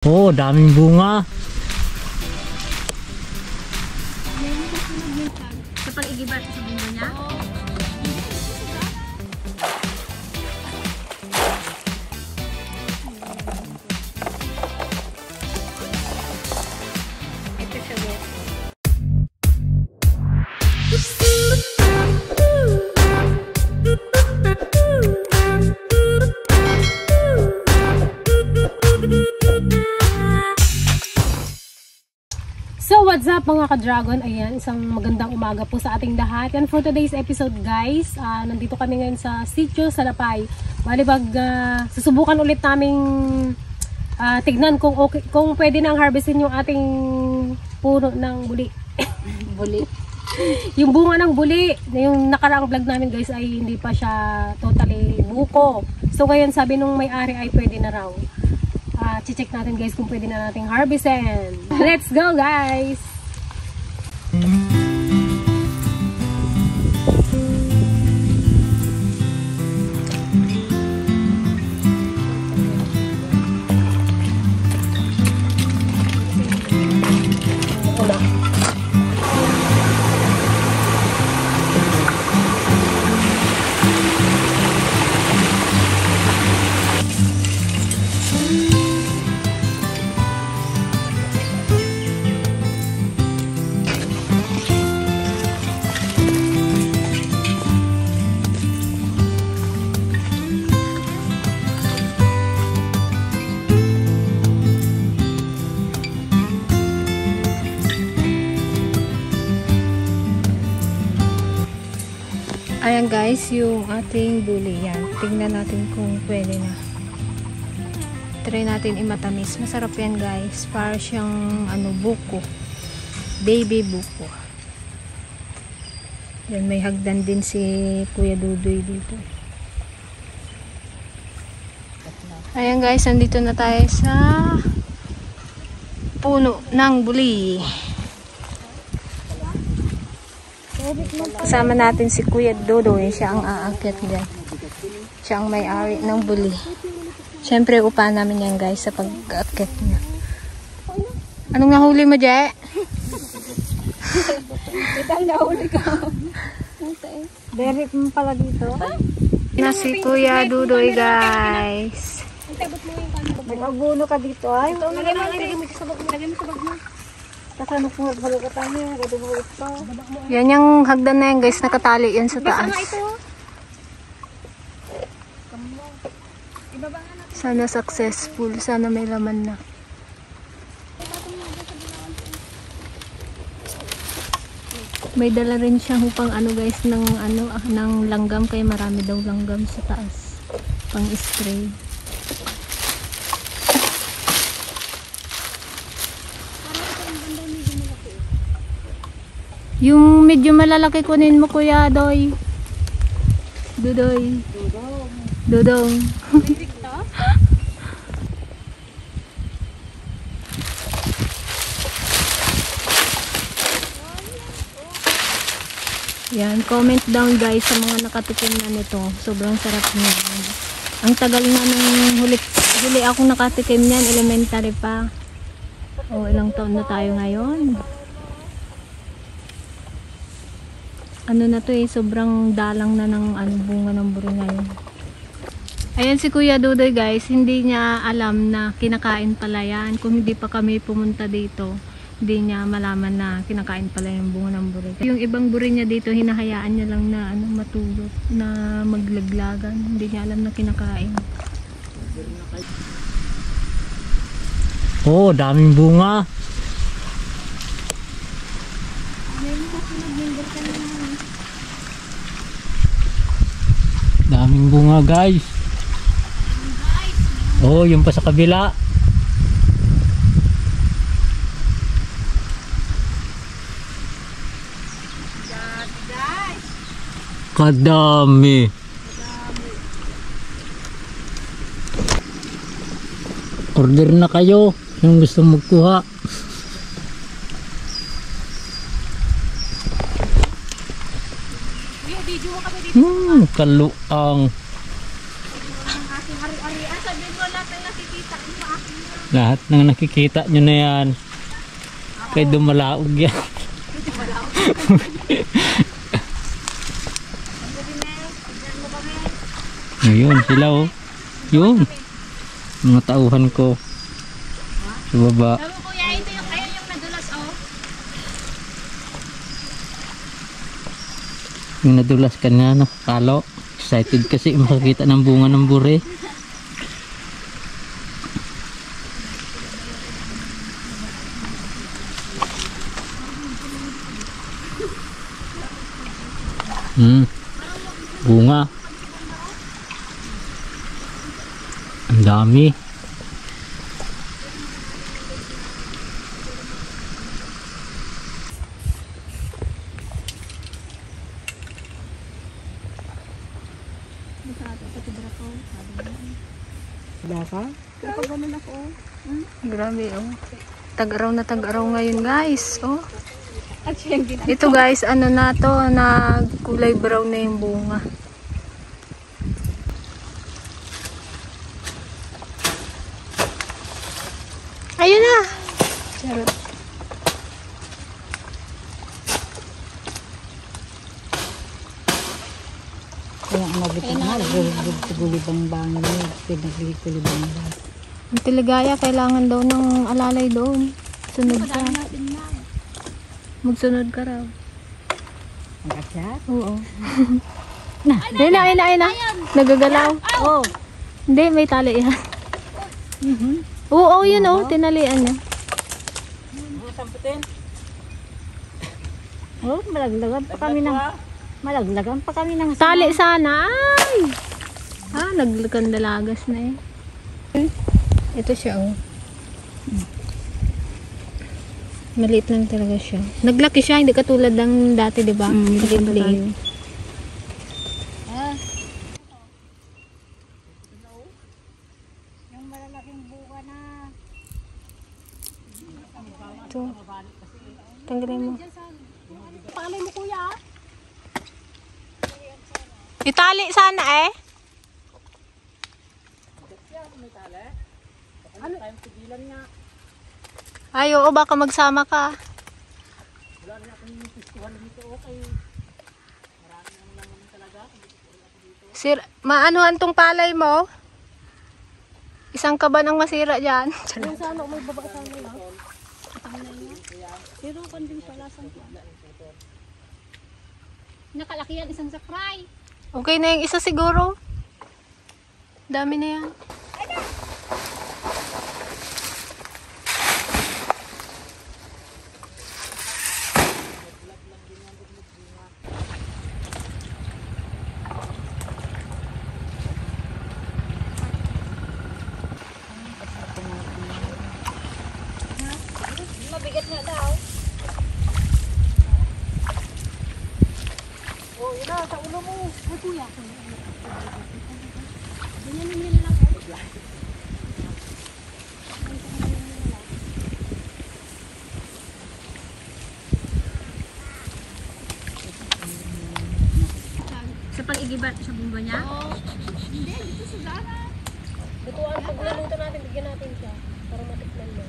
Oh, daming bunga. Kapag igibat sa bunga niya? Ito siya, guys. So what's up mga ka-dragon, ayan, isang magandang umaga po sa ating lahat. And for today's episode guys, nandito kami ngayon sa Sitio Salapay. Malibag, susubukan ulit naming tignan kung okay, kung pwede nang harvestin yung ating puno ng buli. Buli. Yung bunga ng buli, yung nakaraang vlog namin guys ay hindi pa siya totally buko. So ngayon sabi nung may-ari ay pwede na raw. Check natin guys kung pwede na nating harvestin. Let's go guys! Ayan guys, yung ating buli yan. Tingnan natin kung pwede na. Try natin imatamis. Masarap yan guys. Para siyang buko. Baby buko. Yan, may hagdan din si Kuya Dudoy dito. Ayan guys, nandito na tayo sa puno ng buli. Kasama natin si Kuya Dudoy, siya ang aakyat dyan. Siya ang may-ari ng buli. Siyempre, upahan namin yan guys sa pag-aakyat niya. Anong nahuli mo, Je? Itang nahuli ka. Derek mo pala dito. Na si Kuya Dudoy guys. Mag-abuno ka dito ay. Lagay mo sa bag mo. Kasanok mo halukatan niya, gadumulit pa. Yan yung hagdan na yan guys, nakatali yan sa taas. Sana successful, sana may laman na. May dala rin siya upang guys ng langgam, kaya marami daw langgam sa taas. Pang spray. Yung medyo malalaki kunin mo Kuya Doy. Dudoy. Dudong. Yan, comment down guys sa mga nakatikim na nito. Sobrang sarap niya. Ang tagal na nang huli akong nakatikim niyan, elementary pa. Ilang taon na tayo ngayon. Ano na to sobrang dalang na ng bunga ng buri ngayon. Ayan si Kuya Dudoy guys, hindi niya alam na kinakain pala yan. Kung hindi pa kami pumunta dito, hindi niya malaman na kinakain pala yung bunga ng buri. Yung ibang buri niya dito, hinahayaan niya lang na matulog, na maglaglagan. Hindi niya alam na kinakain. Oh, daming bunga. Daming bunga guys. Oh, yung pa sa kabila. Kadami. Order na kayo yung gusto magkuha. Kaluang. Ang aking ari-ari. Sabihin mo lahat ng nakikita mo akin na. Lahat ng nakikita nyo na yan. Kay dumalaog yan. Ayun sila oh. Yun. Mga tauhan ko. Sa baba. Sabi ko, kuya, ito yung ayun yung nadulas, oh. Yung nadulas ka na, nakakalo. Excited kasi makakita ng bunga ng bure. Bunga. Ang dami. Grabe oh. Tag-araw na tag-araw ngayon guys. Oh. Ito guys, ano na to, kulay brown na yung bunga. Ayun na. Charot. Kaya ang mabitin na, gulibang bangin niya, pinagligulibang bangin. Ang Tiligaya, kailangan daw ng alalay doon. Sunod ka. Magsunod ka raw. Mag-akyat? Oo. Ayun na. Nagagalaw. Oh! Hindi, may tali yan. Oo, yun oh, tinalian niya. Oh, malaglagan pa kami ng Tali sana. Ay! Nagkandalagas na eh. Ito siya oh. Maliit lang talaga siya. Naglaki siya, hindi katulad ng dati, di ba? Maliit. yung malalaking buka na. Ito. Tanggalin mo. Pangalay mo, kuya. Itali sana eh. Ay, oo, baka magsama ka. Sir, maanuhan tong palay mo? Isang kaban ang masira dyan. Yung sana, may baba sana lang. Pero kanding pala sa nakalaki yan, isang sakray. Okay na yung isa siguro. Dami na yan. Mabigat nga daw. Oh, ina, sa ulo mo. Ay, kuya. Ganyan nyo na lang, eh. Sa pag-igibat sa bumba niya? Oo. Hindi, dito sa dana. Butuan, pag naluto natin, bigyan natin siya. Para matikman mo.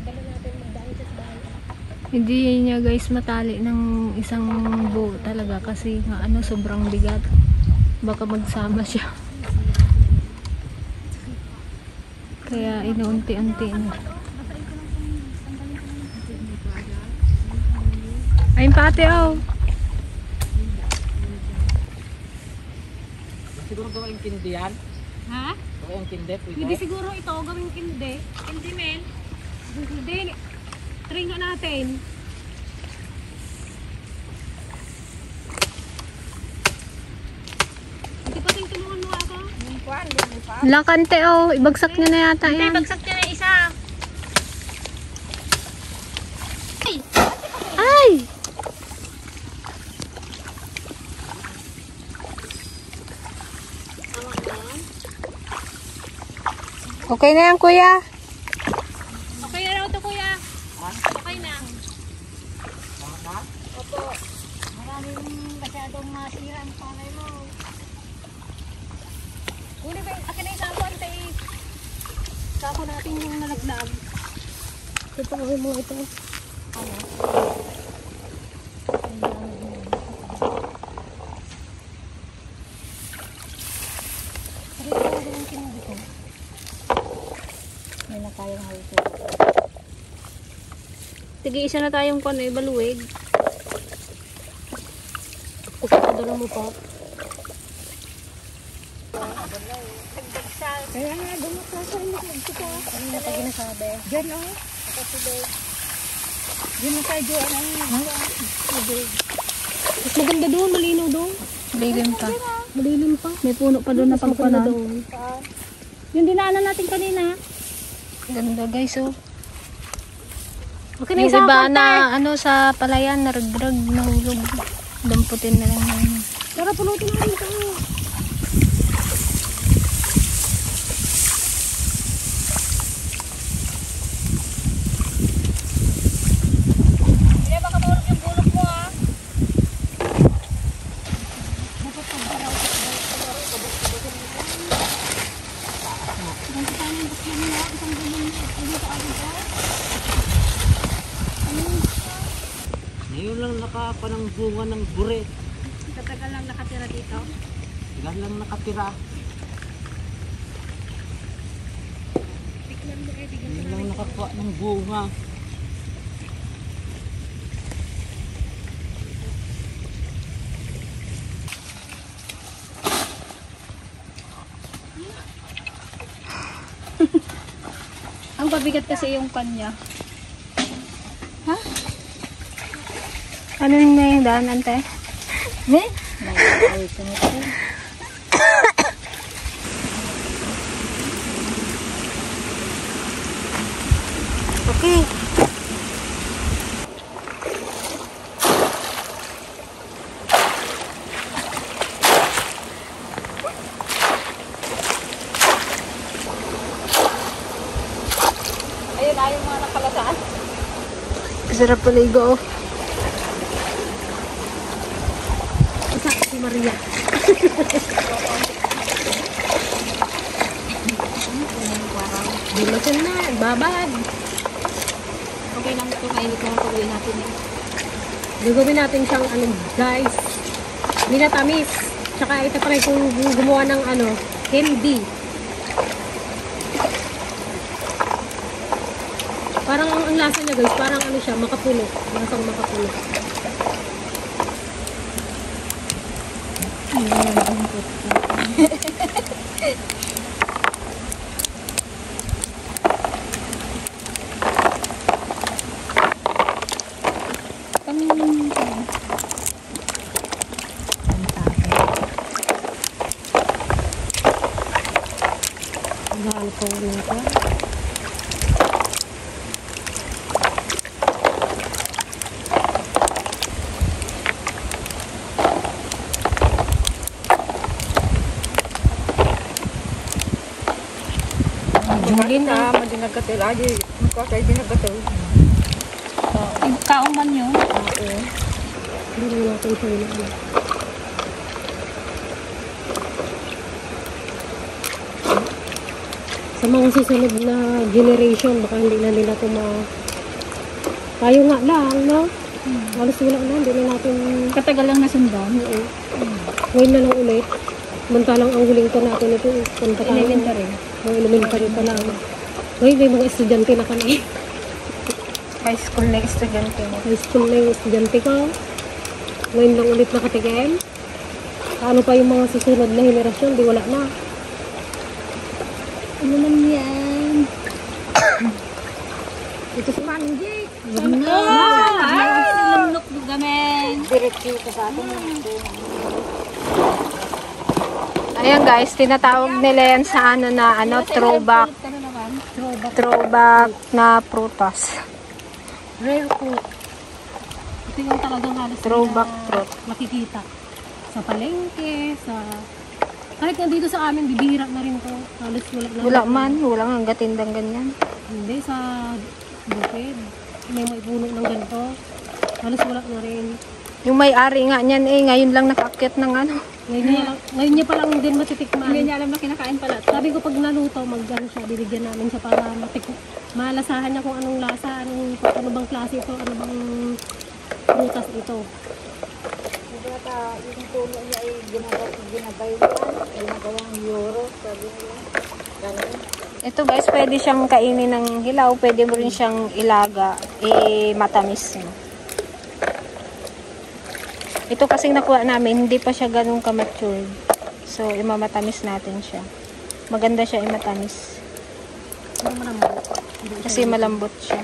Tagalan natin, magdaan siya sa bahay. Hindi niya guys matali ng isang buo talaga kasi nga ano sobrang bigat. Baka magsama siya. Kaya inuunti-unti na. Ayun pa ate oh. Siguro gawin kindi yan. Ha? Gawin kindi. Hindi siguro ito, gawing kinde. Kinde, men. Hindi. Try nga natin. Hindi pa ting tulungan mo ako. Lakante oh, ibagsak niya na yata yan. Bagsak niya na isa. Ay! Okay na yan kuya. Okay na raw to, kuya. Okay na. Maraming masyadong masira ang palay mo. Uli ba, akin na yung sample. ito eh. Sako natin yung nalaglag. Ito pa mo ito. Ano? May na kayang halito. Sige, isa na tayong kano, baluwig. Kusadala mo pa. Kaya nga, dumot na sa inyo. Ano na tayo nasabi? Diyan o. Diyan na tayo doon. Mas maganda doon, malinaw doon. Lilim pa. Malilim pa. May puno pa doon na Mas maganda pagpanan. doon. Yung dinaanan natin kanina. Ganda guys, oh. Okay na Yung isa iba pa, na, ano, sa palayan, naragrag, nahulog. Damputin na lang namin. Tara, pulutin natin ito. Ngayon lang nakapanang bunga ng bure. Katagal lang nakatira dito. Tagal lang nakatira. Ngayon lang nakakuha ng bunga. Ang pabigat kasi yung kanya. Ha? Ano yung may daanan, te? May halito nito. Okay. Ayun, ayun mga nakalasaan. Sarap paligo. Isa si Maria. Dimasan na, babad. Okay lang ito, mainit lang pag-uwi natin eh. Gagawin natin siyang ano, guys. Minatamis. Tsaka ito pa rin kung gumawa ng ano, candy. Parang ang lasa niya guys, parang ano siya, makapuno. Lasang makapuno. Mahal ko nito. Jumulin na. Madinagatil. Adi, makakay dinagatil. Kaong man yun. Hindi natin siya yun. Sa mga susunod na generation, baka hindi na nila ito tayo nga lang, no? Halos wala na, hindi na natin Katagal lang nasundan. ngayon na lang ulit. Mantalang ang huling ko natin ito, punta tayo. Elementary. Mga elementary pa lang. Ngayon may mga estudyante na kami. High school na estudyante mo. High school na yung estudyante ko. Ngayon lang ulit nakatigil. Ano pa yung mga susunod na henerasyon, di wala na. Ano man yan? Ito si Manong Jake. Nilunok mo gamen. Diretso ka sa atin. Ayan guys, tinatawag nila yan sa ano na ano, throwback. Ano naman? Throwback na prutas. Rare fruit. Ito yung talagang halos Throwback na fruit. makikita. Sa palengke, sa... Kahit nandito sa amin, bibihira na rin to. Halos wala na. Wala man, wala nga gatindang ganyan. Hindi, sa bukid. May puno ng ganito. Halos wala na rin. Yung may-ari nga niyan ngayon lang nakaakyat ng ano. Ngayon niya pa lang din matitikman. Hindi niya alam na kinakain pala. Sabi ko pag naluto, mag-ano siya, bibigyan namin siya para malasahan niya kung anong lasa, ano bang klase ito, ano bang prutas ito. Yung puno niya ay ginagawang euro, sabi nila. Ganun. Ito guys, pwede siyang kainin ng hilaw, pwede mo rin siyang ilaga, matamis. No? Ito kasing nakuha namin, hindi pa siya ganun ka-matured. So, imamatamis natin siya. Maganda siya imatamis. Kasi malambot siya.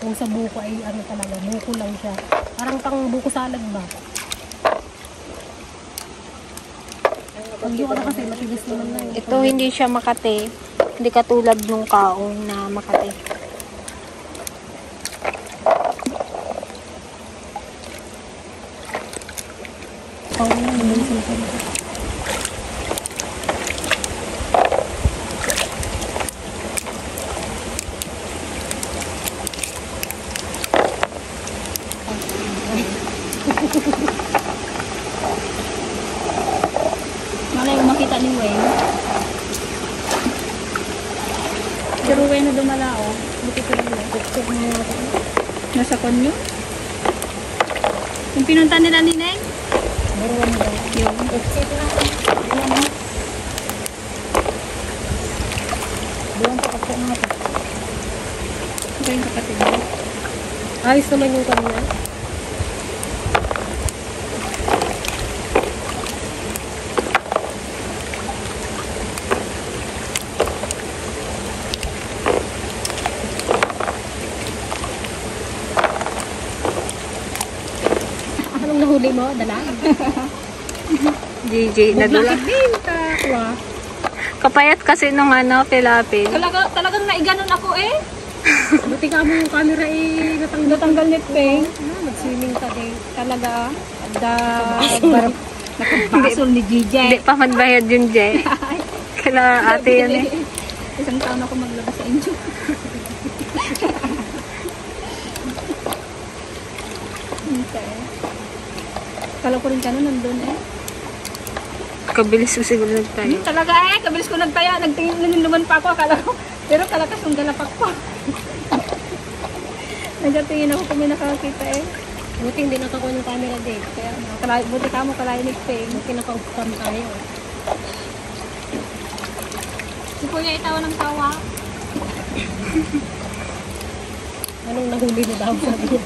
Kung sa buko ay ano talaga, buko lang siya. Parang pang buko salad ba? Pag yung ano kasi, matigas naman na yun. Ito hindi siya makate. Hindi katulad nung kaong na makate. Malay mo makita ni Wayne. Pero Wayne na dumala o. Buti ko lang yun. Nasa konyo? Yung pinunta nila ni Neng? Meron ba? Yung. Doon pa kasi natin. Ito yung kapatid mo. Ayos naman yung kanina. Anong nahuli mo? Dala? JJ na dula. Kapayat kasi nung Pilapil. Talagang naiganon ako eh. Buti ka mo yung camera eh, natanggal ni Peng. Mag-swimming ka din. Talaga. Nakabasol ni Hindi DJ. pa magbayad yun, Jay. Kala ate yan eh. Isang taon ako maglabas sa inyo. Okay. Kala ko rin ka nandun eh. Kabilis ko siguro nagtayo. Talaga eh, kabilis ko nagtaya. Nagtingin naman pa ako. Akala ko. Pero kalakas yung galapak ko. Nagatingin ako kung may nakakita eh. Buti hindi nakakuha ng camera din. Kaya buti ka mo kalayinig pa eh. Buti nakaupukan tayo. Si Kuya itawa ng tawa. Anong nahuli mo daw sabi niya?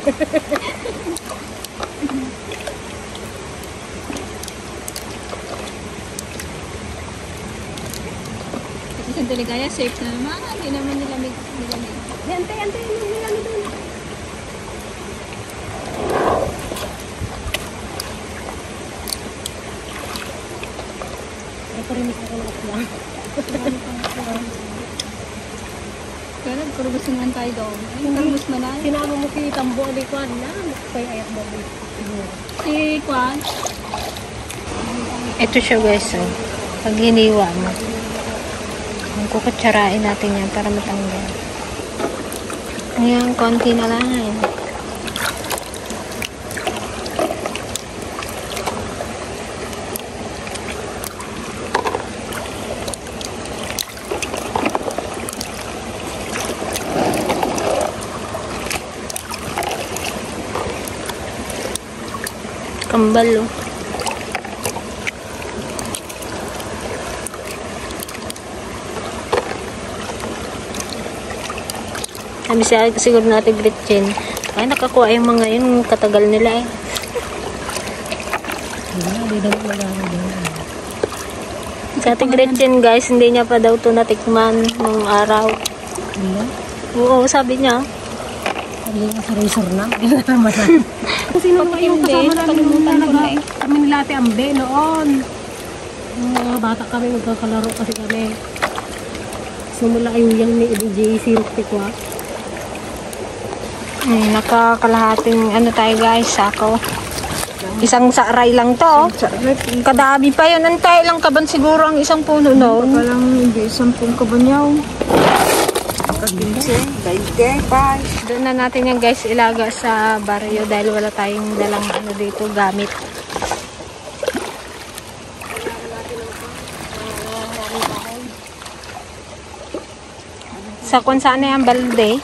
Kasi sa Deligaya, safe na naman. Hindi naman nilamig. Antay, ano doon? Naparinig ako ng akla. Kaya nagkurubos naman tayo doon. Ay, kurubos mo na. Sinama mo si Tambo Alikwan na. Kaya ayak mo siguro. Si Kwan. Ito siya guys, oh. Pag hiniwa mo. Kukutsarain natin yan para matanggal. Ayan, konti na lang. Kambal, oh. Sabi siya, siguro natin Gretchen. Ay, nakakuha yung mga yun, katagal nila eh. Hindi naman magagawa din. Sa ating Gretchen guys, hindi niya pa daw ito natikman nung araw. Ano? Oo, sabi niya. Sabi niya sa razor na. Ginanaman na. Kasi nung yung kasama namin nung talaga, kami nila Ate Ambe noon. Yung mga bata kami, magkakalaro kasi kami. Sumula yung ni JC Ruktikwa. Nakakalahating ano tayo guys, sako. Isang saray lang to. Oh. Kadami pa yun. Antay lang kaban siguro ang isang puno noon. Walang hindi 10 kabanyaw. Doon na natin yan guys ilaga sa baryo dahil wala tayong dalang ano dito gamit. Sa kung saan na yan, balde.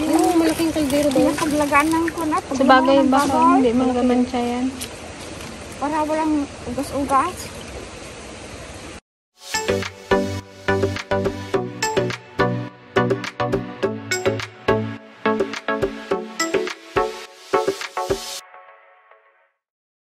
Oo, malaking kaldero doon. Paglaganan ko na. Sa bagay baka hindi magaman siya yan. Para walang ugas-ugas.